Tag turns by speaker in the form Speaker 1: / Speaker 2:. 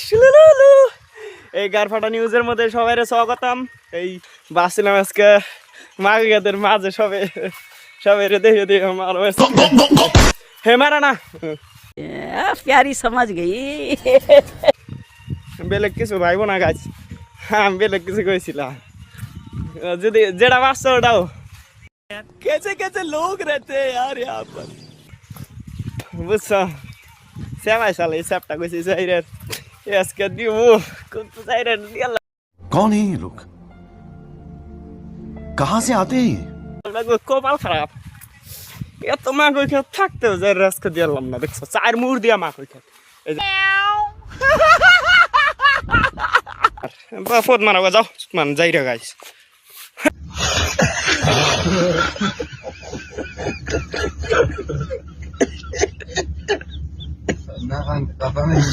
Speaker 1: শুলুলুলু। এই গারফাটা নিউজের মধ্যে সবাই স্বাগতম। এই বাসছিলাম আজকে মাগেদের মাঝে সবে সবাই দেখে দেখে মারো হে মারা না
Speaker 2: प्यारी समझ गई।
Speaker 1: বেলেগ কিছু ভাইব না গাছ। হ্যাঁ বেলেগ কিছু কইছিলাম যদি যেটা মারছো ওটাও कैसे कैसे लोग रहते हैं यार यहाँ पर বুঝছো সেমাই সালে হিসাবটা কইছি যাইরে আজকে দিব কোন যাইরে দিয়া
Speaker 3: कौन है ये लोग कहाँ से आते हैं ये?
Speaker 1: লাগবে কপাল খারাপ এত মা কই খেত থাকতেও যাই আজকে দিলাম না দেখছো চার মুড় দিয়া মা কই খেত এই যে ফোন মারা যাও মান যাইরে গাইস
Speaker 3: ना पता नहीं